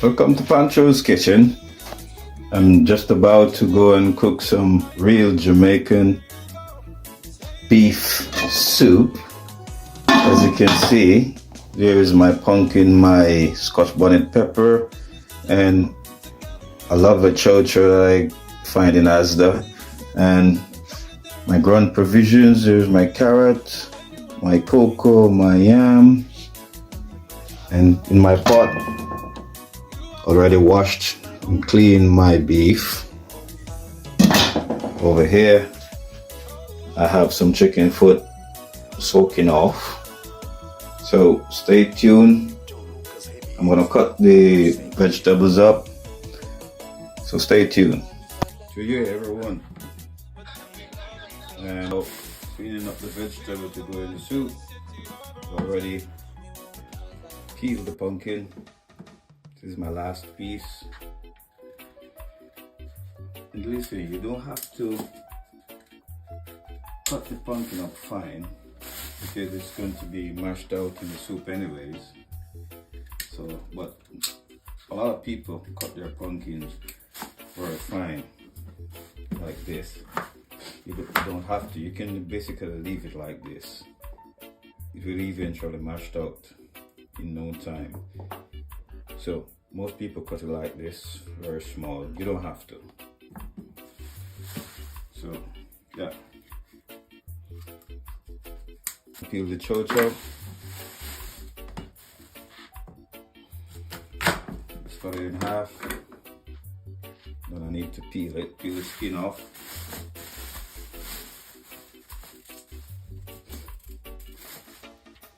Welcome to Pantro's kitchen. I'm just about to go and cook some real Jamaican beef soup. As you can see, there is my pumpkin, my Scotch bonnet pepper, and I love a chow-chow that I find in Asda, and my ground provisions. There's my carrot, my cocoa, my yam, and in my pot already washed and cleaned my beef. Over here I have some chicken foot soaking off, so stay tuned. I'm gonna cut the vegetables up, so stay tuned. To you everyone, and cleaning up the vegetable to go in the soup. Already peeled the pumpkin. This is my last piece. And listen, you don't have to cut the pumpkin up fine because it's going to be mashed out in the soup anyways. So, but a lot of people cut their pumpkins very fine like this. You don't have to. You can basically leave it like this. It will eventually mashed out in no time. So most people cut it like this, very small. You don't have to. So yeah, peel the chow-chow. Just cut it in half. Then I need to peel it, peel the skin off.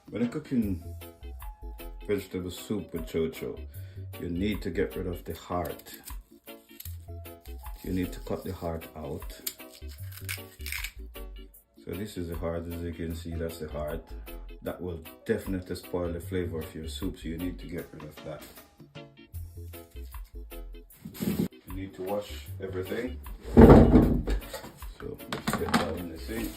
When you're cooking vegetable soup with chow-chow, you need to get rid of the heart. You need to cut the heart out. So this is the heart, as you can see, that's the heart. That will definitely spoil the flavor of your soup, so you need to get rid of that. You need to wash everything. So let's get that in the sink.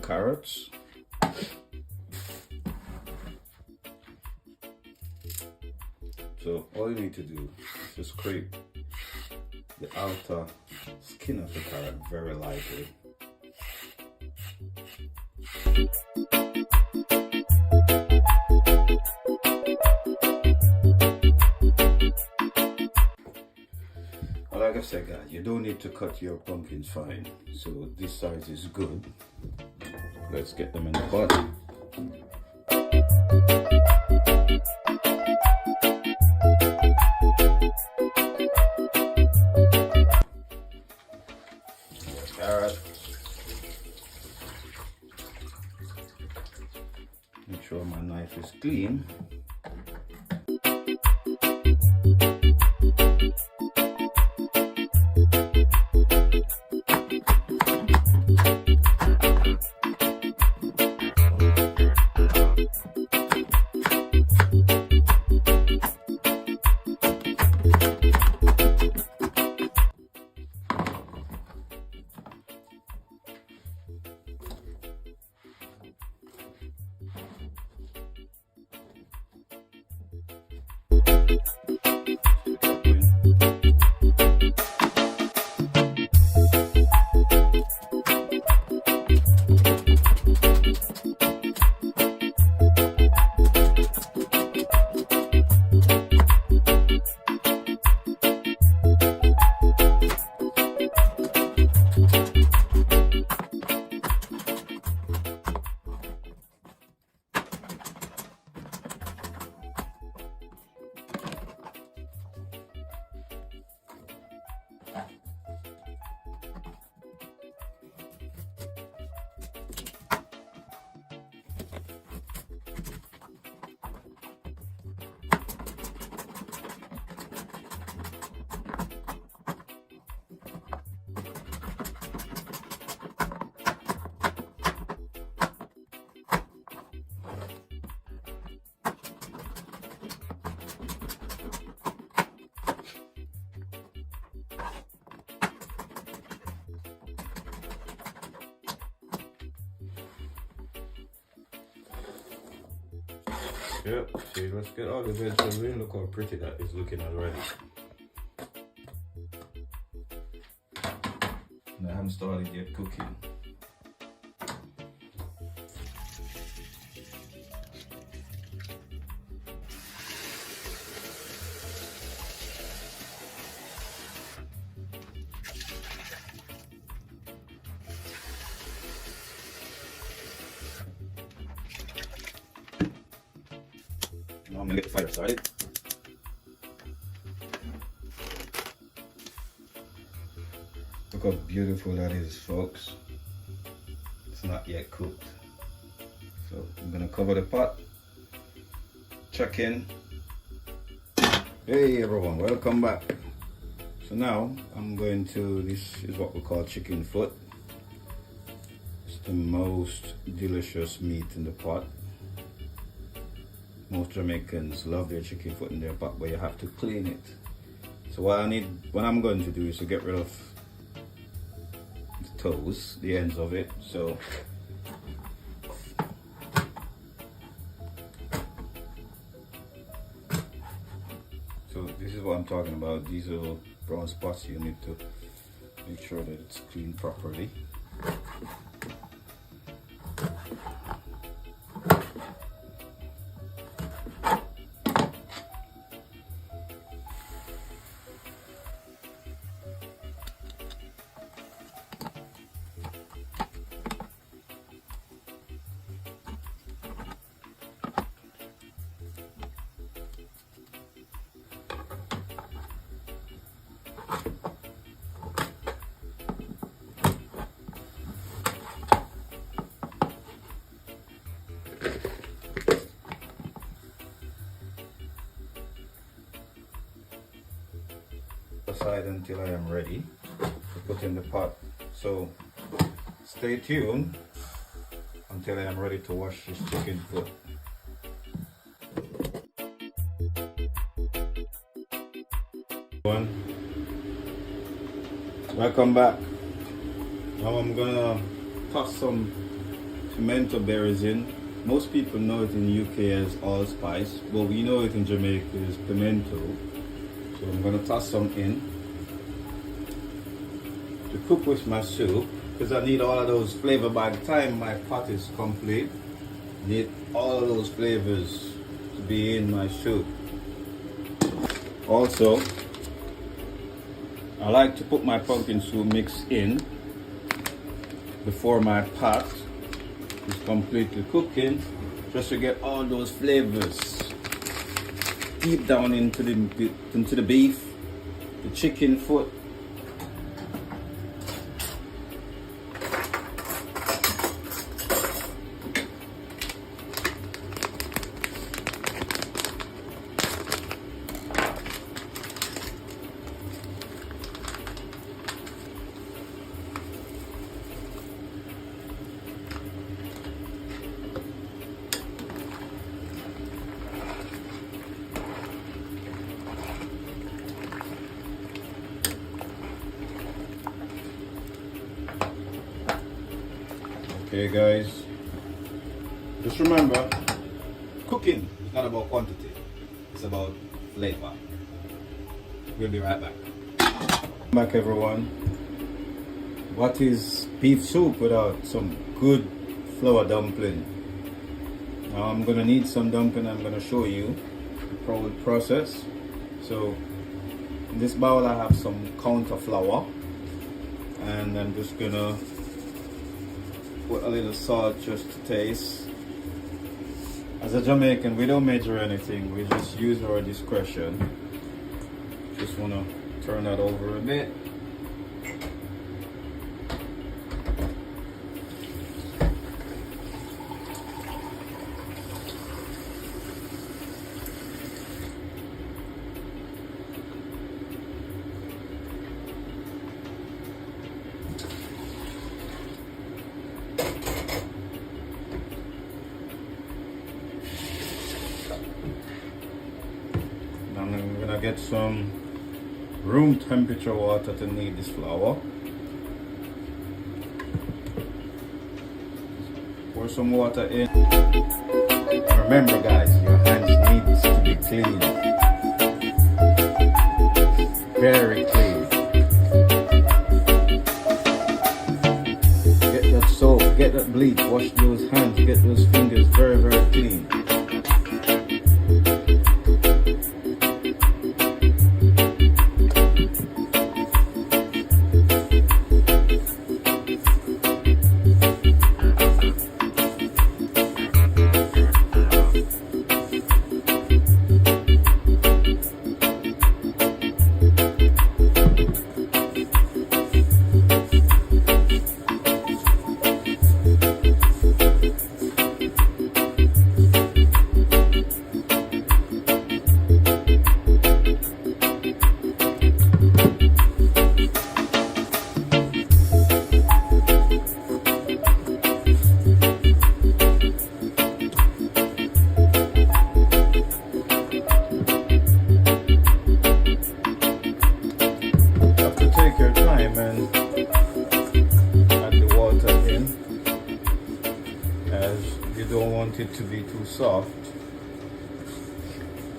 Carrots, so all you need to do is just scrape the outer skin of the carrot very lightly. Like I said, guys, you don't need to cut your pumpkins fine, so this size is good. Let's get them in the pot. Carrot. Make sure my knife is clean. Yep, see, let's get all the vegetables in. Look how pretty that is looking already. And I haven't started yet cooking. Now I'm gonna get the fire started. Look how beautiful that is, folks. It's not yet cooked. So I'm gonna cover the pot. Check in. Hey everyone, welcome back. So now I'm going to, this is what we call chicken foot. It's the most delicious meat in the pot. Most Jamaicans love their chicken foot in their pot, but you have to clean it. So what I'm going to do is to get rid of the toes, the ends of it. So this is what I'm talking about. These little brown spots, you need to make sure that it's cleaned properly. Aside until I am ready to put in the pot. So stay tuned until I am ready to wash this chicken foot. Welcome back. Now I'm gonna toss some pimento berries in. Most people know it in the UK as allspice, but we know it in Jamaica as pimento. So I'm going to toss some in to cook with my soup, because I need all of those flavors by the time my pot is complete. I need all of those flavors to be in my soup. Also, I like to put my pumpkin soup mix in before my pot is completely cooking, just to get all those flavors deep down into the beef, the chicken foot. Okay guys, just remember, cooking is not about quantity, it's about flavor. We'll be right back. Welcome back everyone. What is beef soup without some good flour dumpling? Now I'm gonna need some dumpling. I'm gonna show you the process. So in this bowl I have some counter flour, and I'm just gonna put a little salt just to taste. As a Jamaican, we don't measure anything, we just use our discretion. Just want to turn that over a bit. I'm gonna get some room temperature water to knead this flour. Pour some water in. Remember guys, your hands needs to be clean. Very clean. Get that soap, get that bleach, wash those hands, get those fingers very, very clean. Take your time and add the water in, as you don't want it to be too soft.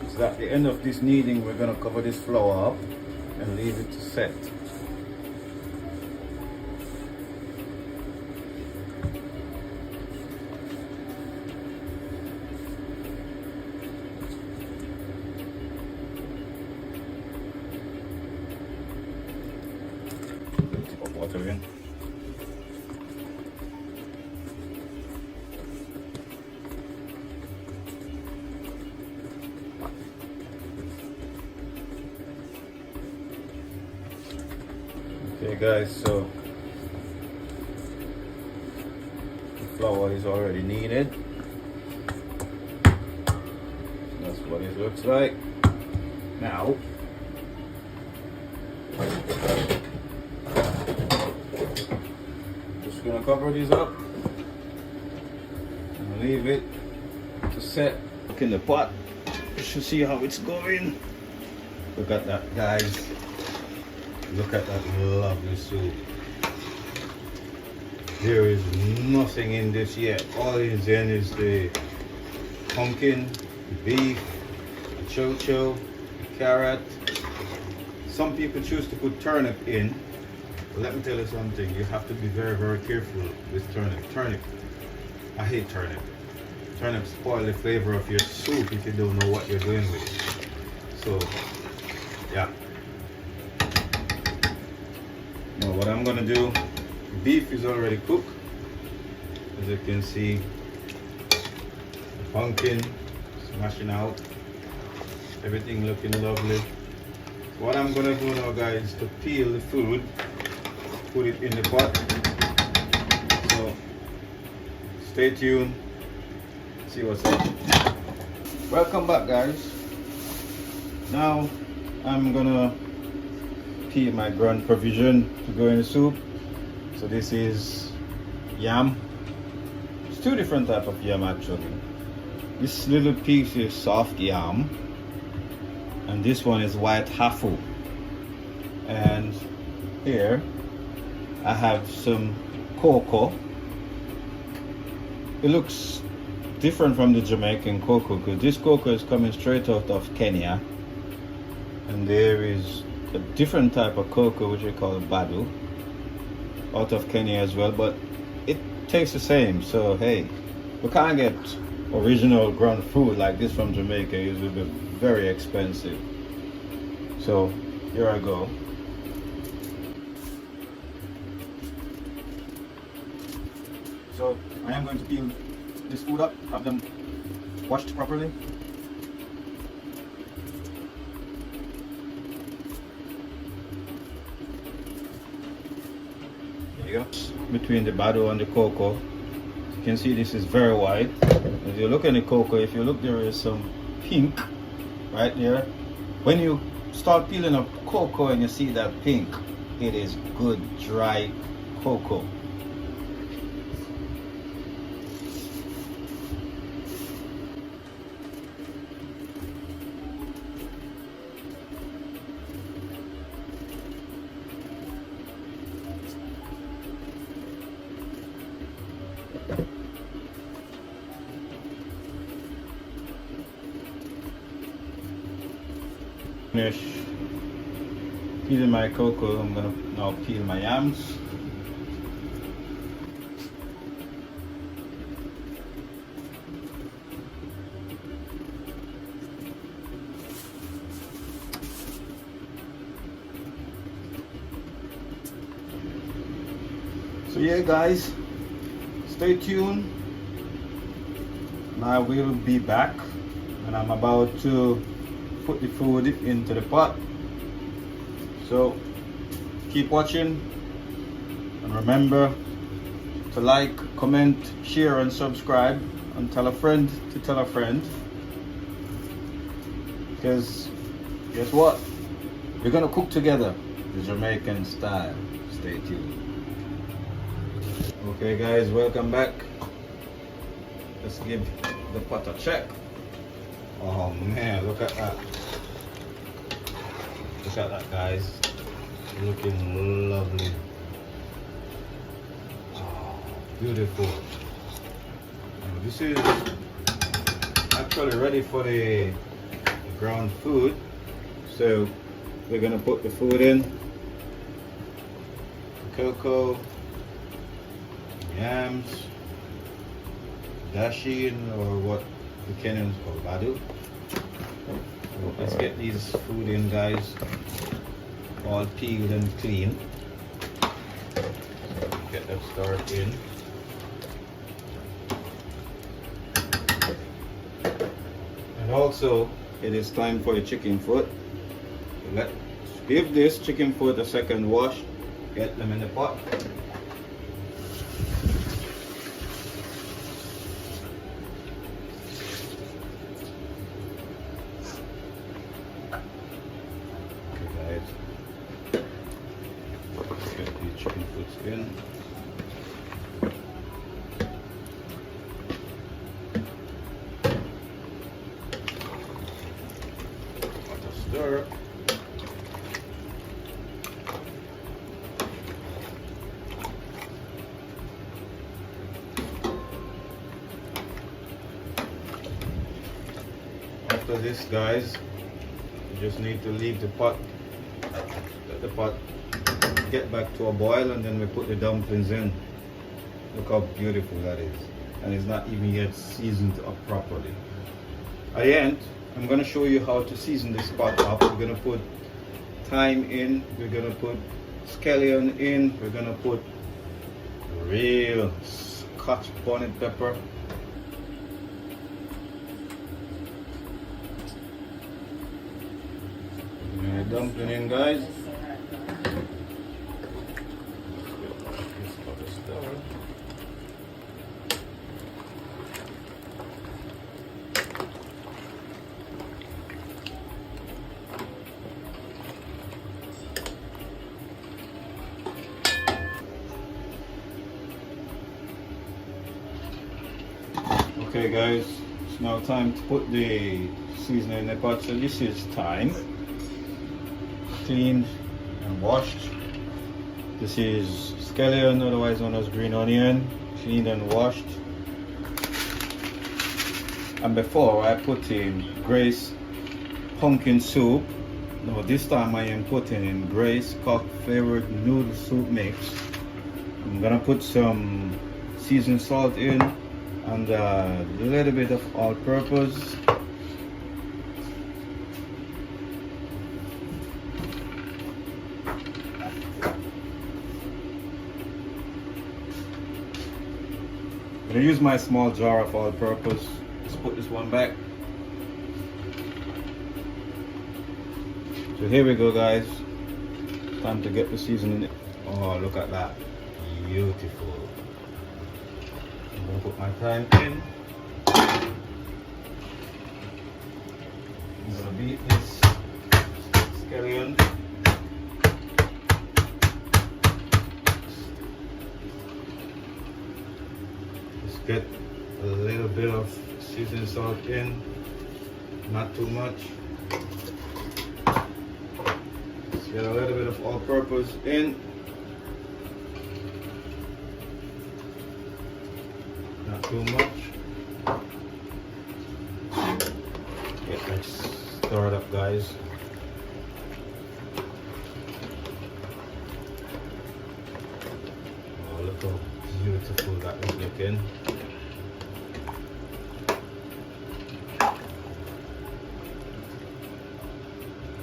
So at the end of this kneading, we're going to cover this flour up and leave it to set. Water in. Okay guys, so the flour is already kneaded. That's what it looks like. Now gonna cover this up and leave it to set. Look in the pot, you should see how it's going. Look at that guys, look at that lovely soup. There is nothing in this yet. All is in is the pumpkin, the beef, the chocho, the carrot. Some people choose to put turnip in. Let me tell you something, you have to be very, very careful with turnip. I hate turnip. Turnip spoil the flavor of your soup if you don't know what you're doing with it. So, yeah. Now what I'm gonna do, beef is already cooked. As you can see, the pumpkin smashing out. Everything looking lovely. What I'm gonna do now guys is to peel the food, put it in the pot. So stay tuned, see what's up. Welcome back guys. Now I'm gonna peel my ground provision to go in the soup. So this is yam. It's two different types of yam actually. This little piece is soft yam and this one is white hafu. And here I have some cocoa. It looks different from the Jamaican cocoa because this cocoa is coming straight out of Kenya, and there is a different type of cocoa which we call badu out of Kenya as well, but it tastes the same. So hey, we can't get original ground food like this from Jamaica. It will be very expensive. So here I go. So I am going to peel this food up, have them washed properly. There you go. Between the bado and the cocoa, you can see this is very white. If you look at the cocoa, if you look, there is some pink right there. When you start peeling up cocoa and you see that pink, it is good dry cocoa. Finish peeling my cocoa. I'm gonna now peel my yams. So yeah guys, stay tuned. I will be back and I'm about to put the food into the pot. So keep watching and remember to like, comment, share and subscribe and tell a friend to tell a friend, because guess what, we're gonna cook together the Jamaican style. Stay tuned. Okay guys, welcome back. Let's give the pot a check. Oh man, look at that. Look at that guys. Looking lovely. Oh, beautiful. Now, this is actually ready for the ground food. So we're gonna put the food in. The cocoa, yams, dashin, or what the Kenyans call badu. So let's get these food in guys, all peeled and clean. So get that started in. And also it is time for the chicken foot. So let's give this chicken foot a second wash, get them in the pot. Get the chicken foots in. Let us stir. After this guys, you just need to leave the pot, let the pot get back to a boil, and then we put the dumplings in. Look how beautiful that is, and it's not even yet seasoned up properly. At the end, I'm going to show you how to season this pot up. We're going to put thyme in, we're going to put scallion in, we're going to put real Scotch bonnet pepper. Dumpling in guys. Okay guys, it's now time to put the seasoning in the pot. So this is thyme, cleaned and washed. This is scallion, otherwise known as green onion, cleaned and washed. And before I put in Grace pumpkin soup. Now this time I am putting in Grace cock flavored noodle soup mix. I'm gonna put some seasoned salt in and a little bit of all-purpose. I'm gonna use my small jar of all-purpose. Let's put this one back. So here we go guys. Time to get the seasoning. Oh, look at that. Beautiful. I'm gonna put my thyme in. I'm gonna beat this scallion. Just get a little bit of seasoned salt in, not too much. Just get a little bit of all-purpose in. Not too much. Get that stirred up guys. how beautiful that is looking.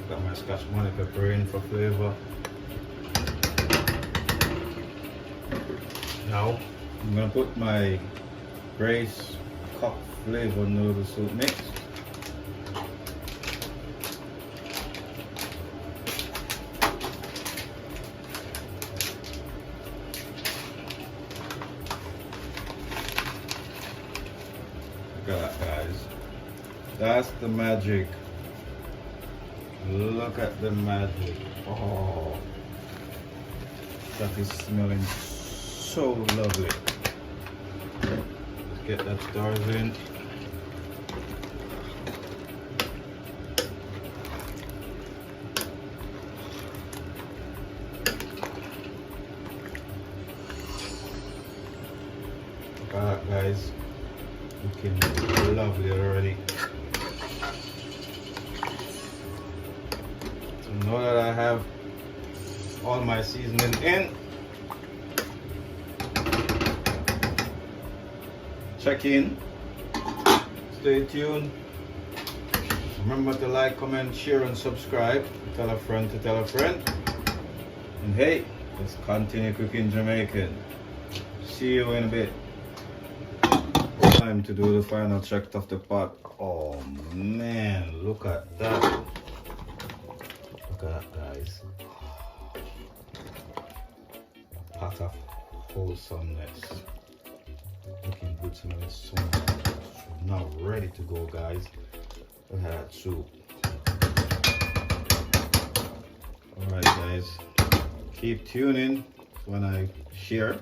Got my Scotch bonnet pepper in for flavor. Now I'm gonna put my Grace cup flavor noodle soup mix. Look at that, guys. That's the magic. Look at the magic. Oh, that is smelling so lovely. Let's get that stars in. Look at that, guys. Looking lovely already. So now that I have all my seasoning in, check in, stay tuned. Remember to like, comment, share, and subscribe. Tell a friend to tell a friend. And hey, let's continue cooking Jamaican. See you in a bit. Time to do the final check of the pot. Oh man, look at that. Look at that, guys. Pot of wholesomeness. Looking good, smelling so much. Now ready to go, guys. Look at that soup. Alright, guys. Keep tuning when I share.